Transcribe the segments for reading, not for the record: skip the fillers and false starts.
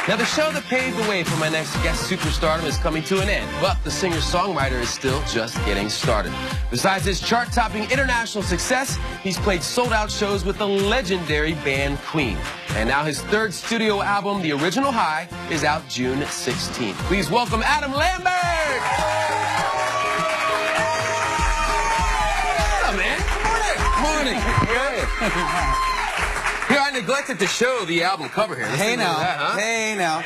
Now, the show that paved the way for my next guest superstardom is coming to an end, but the singer-songwriter is still just getting started. Besides his chart-topping international success, he's played sold-out shows with the legendary band Queen. And now his third studio album, The Original High, is out June 16th. Please welcome Adam Lambert! Hello, man. Good morning. Morning. Here, I neglected to show the album cover here. Hey now. Hey now.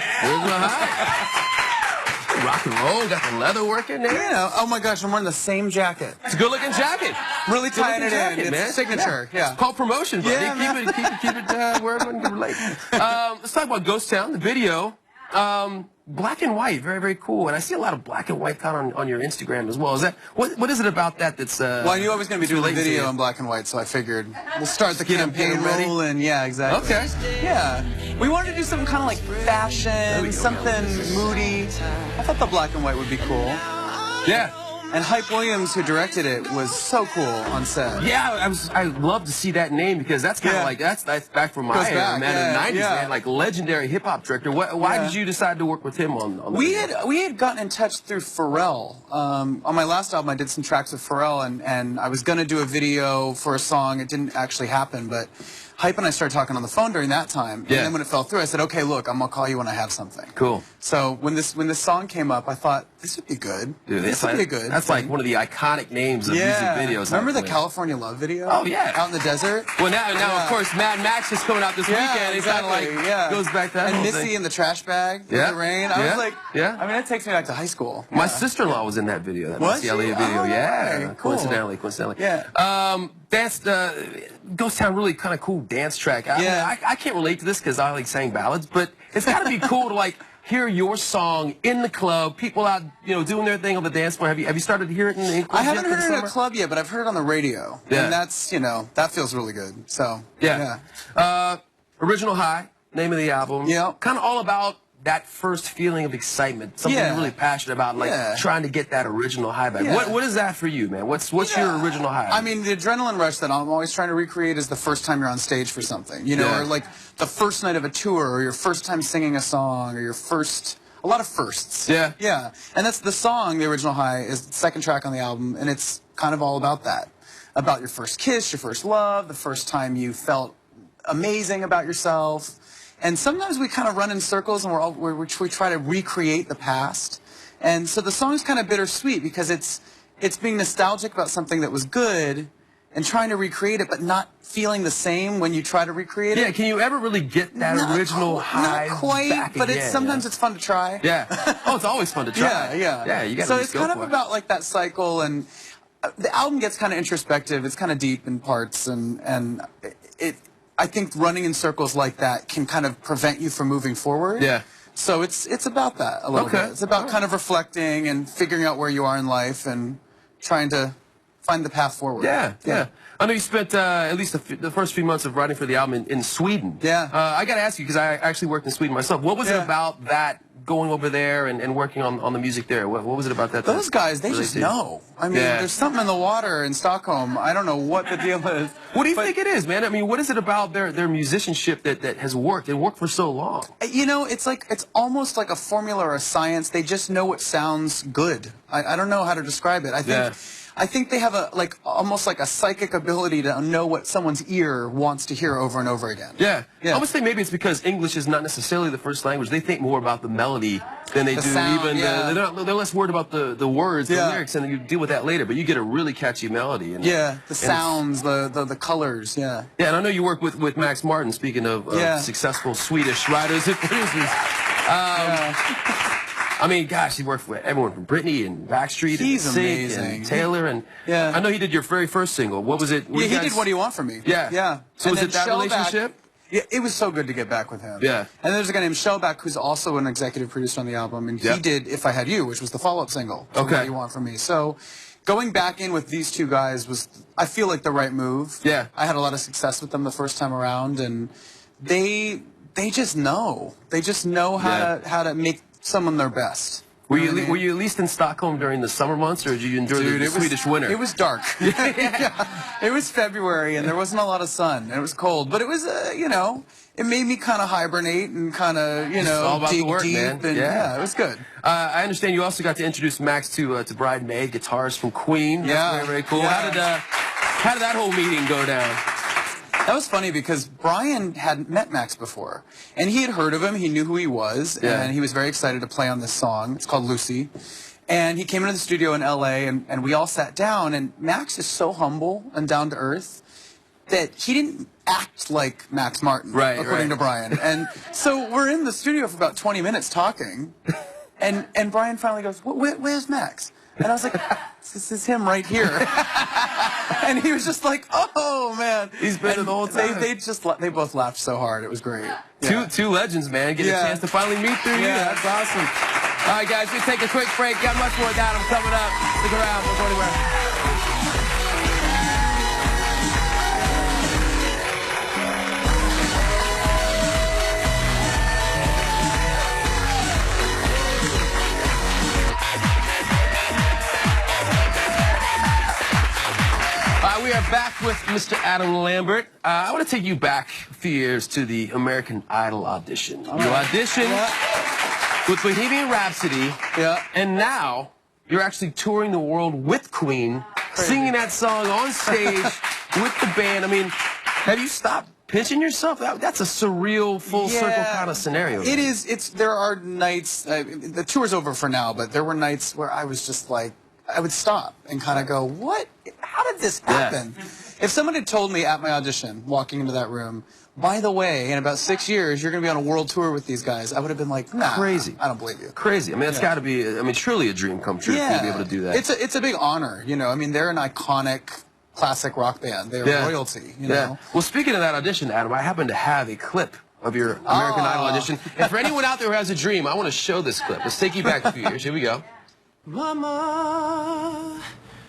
Rock and roll, got the leather working there. You know, oh my gosh, I'm wearing the same jacket. It's a good-looking jacket. Really tying it in. It's signature. Yeah. It's called promotion, buddy. Yeah, keep it where everyone can relate. Let's talk about Ghost Town, the video. Black and white, very, very cool. And I see a lot of black and white kind of on your Instagram as well. Is that what is it about that that's well, I knew I was going to be doing a video in black and white, so I figured we'll start the campaign rolling. Yeah, exactly. Okay. Yeah. We wanted to do something kind of like fashion, something moody. I thought the black and white would be cool. Yeah. And Hype Williams, who directed it, was so cool on set. Yeah, I love to see that name because that's kind of like that's back from my era, man, in the 90s, man, like legendary hip hop director. Why did you decide to work with him on the We had gotten in touch through Pharrell. On my last album, I did some tracks with Pharrell, and I was gonna do a video for a song. It didn't actually happen, but Hype and I started talking on the phone during that time. And then when it fell through, I said, okay, look, I'm gonna call you when I have something. Cool. So when this song came up, I thought this would be good. Dude, this would be good. That's like one of the iconic names of music videos. Remember the California Love video? Oh yeah. Out in the desert. Well now of course Mad Max is coming out this weekend. Exactly. It kind of like goes back to that. And Missy in the trash bag in the rain. I was like, I mean, it takes me back to high school. My sister-in-law was in that video. That Missy Elliott video. Yeah. Cool. Coincidentally. Yeah. Dance, Ghost Town, really kind of cool dance track. I can't relate to this because I like sang ballads, but it's got to be cool to like hear your song in the club, people out, doing their thing on the dance floor. Have you started to hear it in clubs? I haven't heard it in a club yet, but I've heard it on the radio. Yeah. And that's, that feels really good. So, Original High, name of the album. Yeah. Kind of all about that first feeling of excitement, something you're really passionate about, like trying to get that original high back. What is that for you, man? What's your original high? I mean, the adrenaline rush that I'm always trying to recreate is the first time you're on stage for something, or like the first night of a tour, or your first time singing a song, or a lot of firsts. Yeah. Yeah. And that's the song, The Original High, is the second track on the album, and it's kind of all about that. About your first kiss, your first love, the first time you felt amazing about yourself. And sometimes we kind of run in circles and we try to recreate the past. And so the song's kind of bittersweet because it's being nostalgic about something that was good and trying to recreate it, but not feeling the same when you try to recreate it. Yeah, can you ever really get that original high Not quite, back but again, sometimes it's fun to try. Yeah. Oh, it's always fun to try. Yeah, you gotta So it's kind of about like that cycle, and the album gets kind of introspective. It's kind of deep in parts, and I think running in circles like that can kind of prevent you from moving forward. Yeah. So it's about that a little bit. It's about kind of reflecting and figuring out where you are in life and trying to find the path forward. Yeah. I know you spent at least the first few months of writing for the album in Sweden. Yeah. I got to ask you, because I actually worked in Sweden myself. What was it about that, going over there and working on the music there? What was it about that? Those guys, they just know. I mean, there's something in the water in Stockholm. I don't know what the deal is. What do you think it is, man? I mean, what is it about their musicianship that has worked? It worked for so long. It's almost like a formula or a science. They just know what sounds good. I don't know how to describe it. I think they have almost like a psychic ability to know what someone's ear wants to hear over and over again. Yeah. I would say maybe it's because English is not necessarily the first language. They think more about the melody than they do sound, they're less worried about the words, the lyrics, and you deal with that later. But you get a really catchy melody. And, the sounds, the colors, Yeah, and I know you work with Max Martin, speaking of successful Swedish writers and producers. I mean, gosh, he worked with everyone from Britney and Backstreet and Sing and Taylor. And I know he did your very first single. What was it? He did What Do You Want From Me? Yeah. So was it that relationship? Yeah, it was so good to get back with him. Yeah. And there's a guy named Shellback who's also an executive producer on the album, and he did If I Had You, which was the follow-up single to What Do You Want From Me. So going back in with these two guys was, I feel like, the right move. Yeah. I had a lot of success with them the first time around, and they just know. They just know how to make someone their best. Were you at least in Stockholm during the summer months, or did you enjoy the Swedish winter? It was dark. Yeah. It was February, and there wasn't a lot of sun, and it was cold. But it was, you know, it made me kind of hibernate and kind of, you know, all about dig the work, deep. man. And, yeah, it was good. I understand you also got to introduce Max to Brian May, guitarist from Queen. That's Yeah. very, very cool. Yeah. How did that whole meeting go down? That was funny because Brian hadn't met Max before, and he had heard of him. He knew who he was, and he was very excited to play on this song. It's called Lucy. And he came into the studio in L.A., and we all sat down, and Max is so humble and down to earth that he didn't act like Max Martin, according to Brian. And so we're in the studio for about 20 minutes talking, and Brian finally goes, where's Max? And I was like, this is him right here. And he was just like, oh, man. He's been there the whole time. They both laughed so hard. It was great. Yeah. Two legends, man. Get a chance to finally meet through you. That's awesome. All right, guys, we take a quick break. Got much more down. I'm coming up. Stick around. Don't go anywhere. We are back with Mr. Adam Lambert. I want to take you back a few years to the American Idol audition. You auditioned with Bohemian Rhapsody, and now you're actually touring the world with Queen, singing that song on stage with the band. I mean, have you stopped pinching yourself? That's a surreal, full circle kind of scenario. It is. There are nights. The tour's over for now, but there were nights where I was just like, I would stop and kind of go, what? How did this happen? Yeah. If someone had told me at my audition, walking into that room, by the way, in about 6 years, you're going to be on a world tour with these guys, I would have been like, nah, crazy. I don't believe you. Crazy. I mean, it's got to be, I mean, truly a dream come true for you to be able to do that. It's a big honor, you know. I mean, they're an iconic classic rock band. They're royalty, you know. Well, speaking of that audition, Adam, I happen to have a clip of your American Idol audition. And for anyone out there who has a dream, I want to show this clip. Let's take you back a few years. Here we go. Mama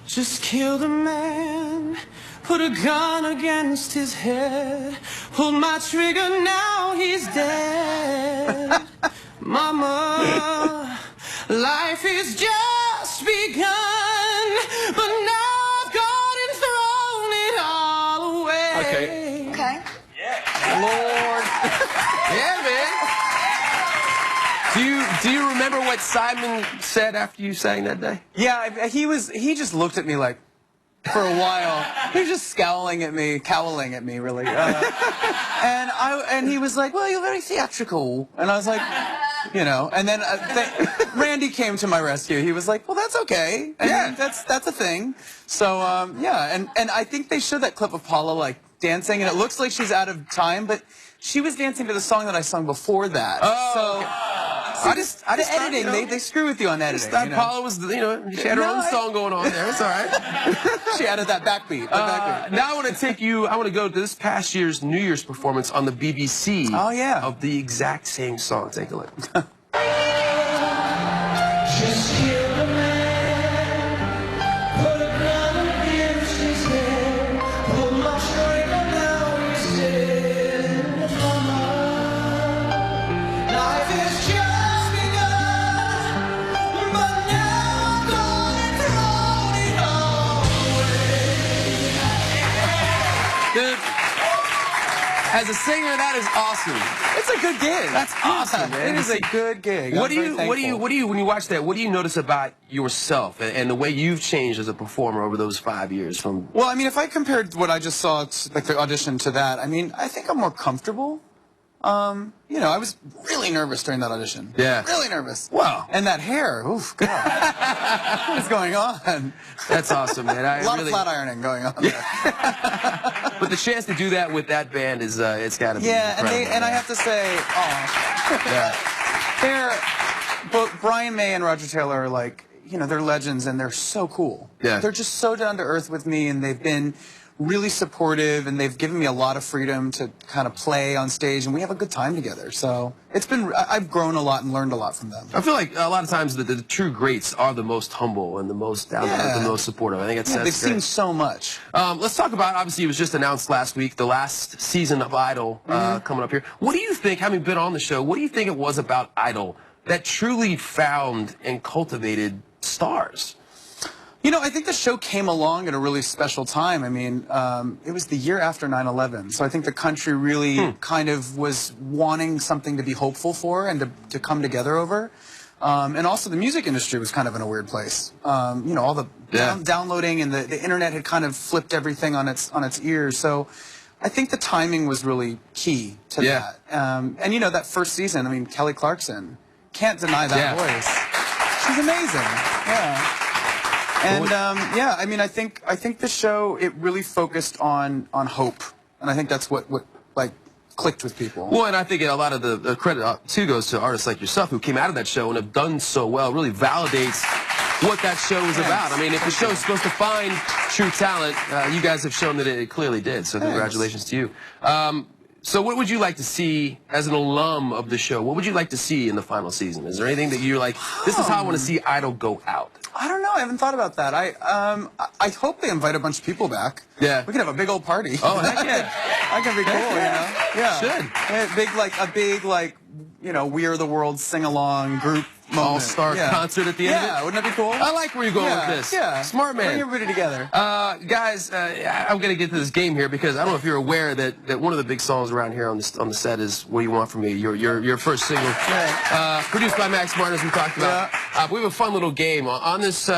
just killed a man, put a gun against his head, pulled my trigger, now he's dead. Mama, life is just begun, but now I've gone and thrown it all away. Okay. Yeah. Lord. Yeah, man. Do you remember what Simon said after you sang that day? Yeah, he just looked at me like, for a while, he was just cowling at me, really. And he was like, well, you're very theatrical. And I was like, you know, and then Randy came to my rescue. He was like, well, that's okay. And that's a thing. So, yeah, and I think they showed that clip of Paula, like, dancing, and it looks like she's out of time, but she was dancing to the song that I sung before that. Oh. So, the editing, you know, they screw with you on editing. You know? Paula was, you know, she had her own song going on there. It's all right. She added that backbeat. Now I want to take you, I want to go to this past year's New Year's performance on the BBC. Oh, yeah. Of the exact same song. Take a look. As a singer, that is awesome. It's a good gig. That's awesome, man. It is a good gig. What do you, when you watch that, what do you notice about yourself and the way you've changed as a performer over those 5 years? Well, I mean, if I compared what I just saw, like the audition to that, I mean, I think I'm more comfortable. You know, I was really nervous during that audition. Yeah. Really nervous. Wow. And that hair, oof, God. What is going on? That's awesome, man. A lot of flat ironing going on there. But the chance to do that with that band is, it's got to be incredible. and I have to say, both Brian May and Roger Taylor are like, you know, they're legends and they're so cool. Yeah. They're just so down to earth with me, and they've been really supportive, and they've given me a lot of freedom to kind of play on stage, and we have a good time together. So it's been, I've grown a lot and learned a lot from them. I feel like a lot of times the true greats are the most humble and the most down to earth, the most supportive. I think that's they've seen so much. Let's talk about, obviously it was just announced last week, the last season of Idol coming up here. What do you think, having been on the show, what do you think it was about Idol that truly found and cultivated stars? You know, I think the show came along at a really special time. I mean, it was the year after 9/11, so I think the country really kind of was wanting something to be hopeful for and to come together over. And also the music industry was kind of in a weird place. You know, all the downloading and the internet had kind of flipped everything on its ears. So I think the timing was really key to that. And you know, that first season, I mean, Kelly Clarkson, can't deny that voice. She's amazing. Yeah. And yeah, I mean, I think the show, it really focused on hope, and I think that's what like clicked with people. Well, and I think a lot of the credit too goes to artists like yourself who came out of that show and have done so well. It really validates what that show is about. I mean, if the show is supposed to find true talent, you guys have shown that it clearly did. So congratulations to you. So what would you like to see as an alum of the show? What would you like to see in the final season? Is there anything that you're like, this is how I want to see Idol go out? I don't know. I haven't thought about that. I hope they invite a bunch of people back. Yeah. We can have a big old party. Oh, heck yeah. That could be cool, you know? Yeah. Should. A big, you know, We Are the World sing-along group moment. All-star concert at the end of it? Yeah, wouldn't that be cool? I like where you're going with this. Yeah. Smart man. Bring everybody together. Guys, I'm going to get to this game here because I don't know if you're aware that one of the big songs around here on the set is What Do You Want From Me, your first single. Produced by Max Martin, as we talked about. We have a fun little game. On this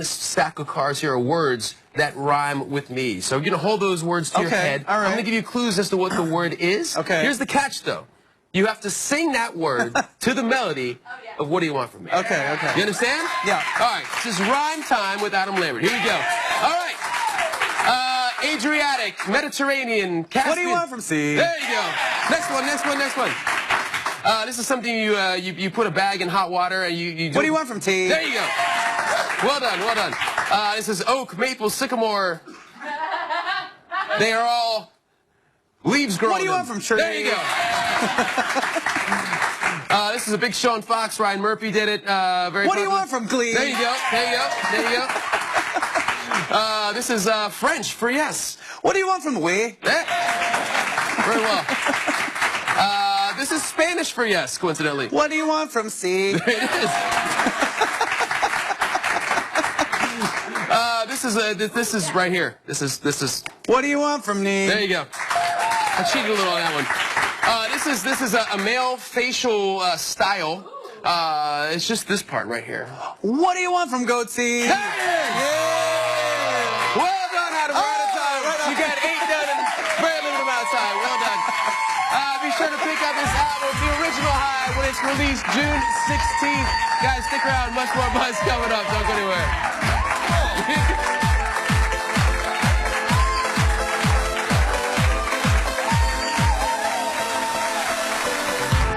stack of cards here are words that rhyme with me. So you're going to hold those words to your head. All right. I'm going to give you clues as to what the word is. Okay. Here's the catch, though. You have to sing that word to the melody of What Do You Want From Me. Okay. You understand? Yeah. All right. This is rhyme time with Adam Lambert. Here we go. All right. Adriatic, Mediterranean, Caspian. What do you want from sea? There you go. Next one. This is something you put a bag in hot water and you do. What do you want from tea? There you go. Well done. This is oak, maple, sycamore. They are all leaves growing. What do you want from tree? There you go. This is a big Sean Fox. Ryan Murphy did it. What do you want from Glee? There you go. This is French for yes. What do you want from we? Very well. This is Spanish for yes, coincidentally. What do you want from sea? It is. This is right here. This is. What do you want from me? There you go. I cheated a little on that one. This is a male facial style. It's just this part right here. What do you want from goatsy? There it is! Yeah! Well done, Adam. We're out of time. You got 8 done in a very limited amount of time. Well done. Be sure to pick up this album, The Original High, when it's released June 16th. Guys, stick around. Much more buzz coming up. Don't go anywhere.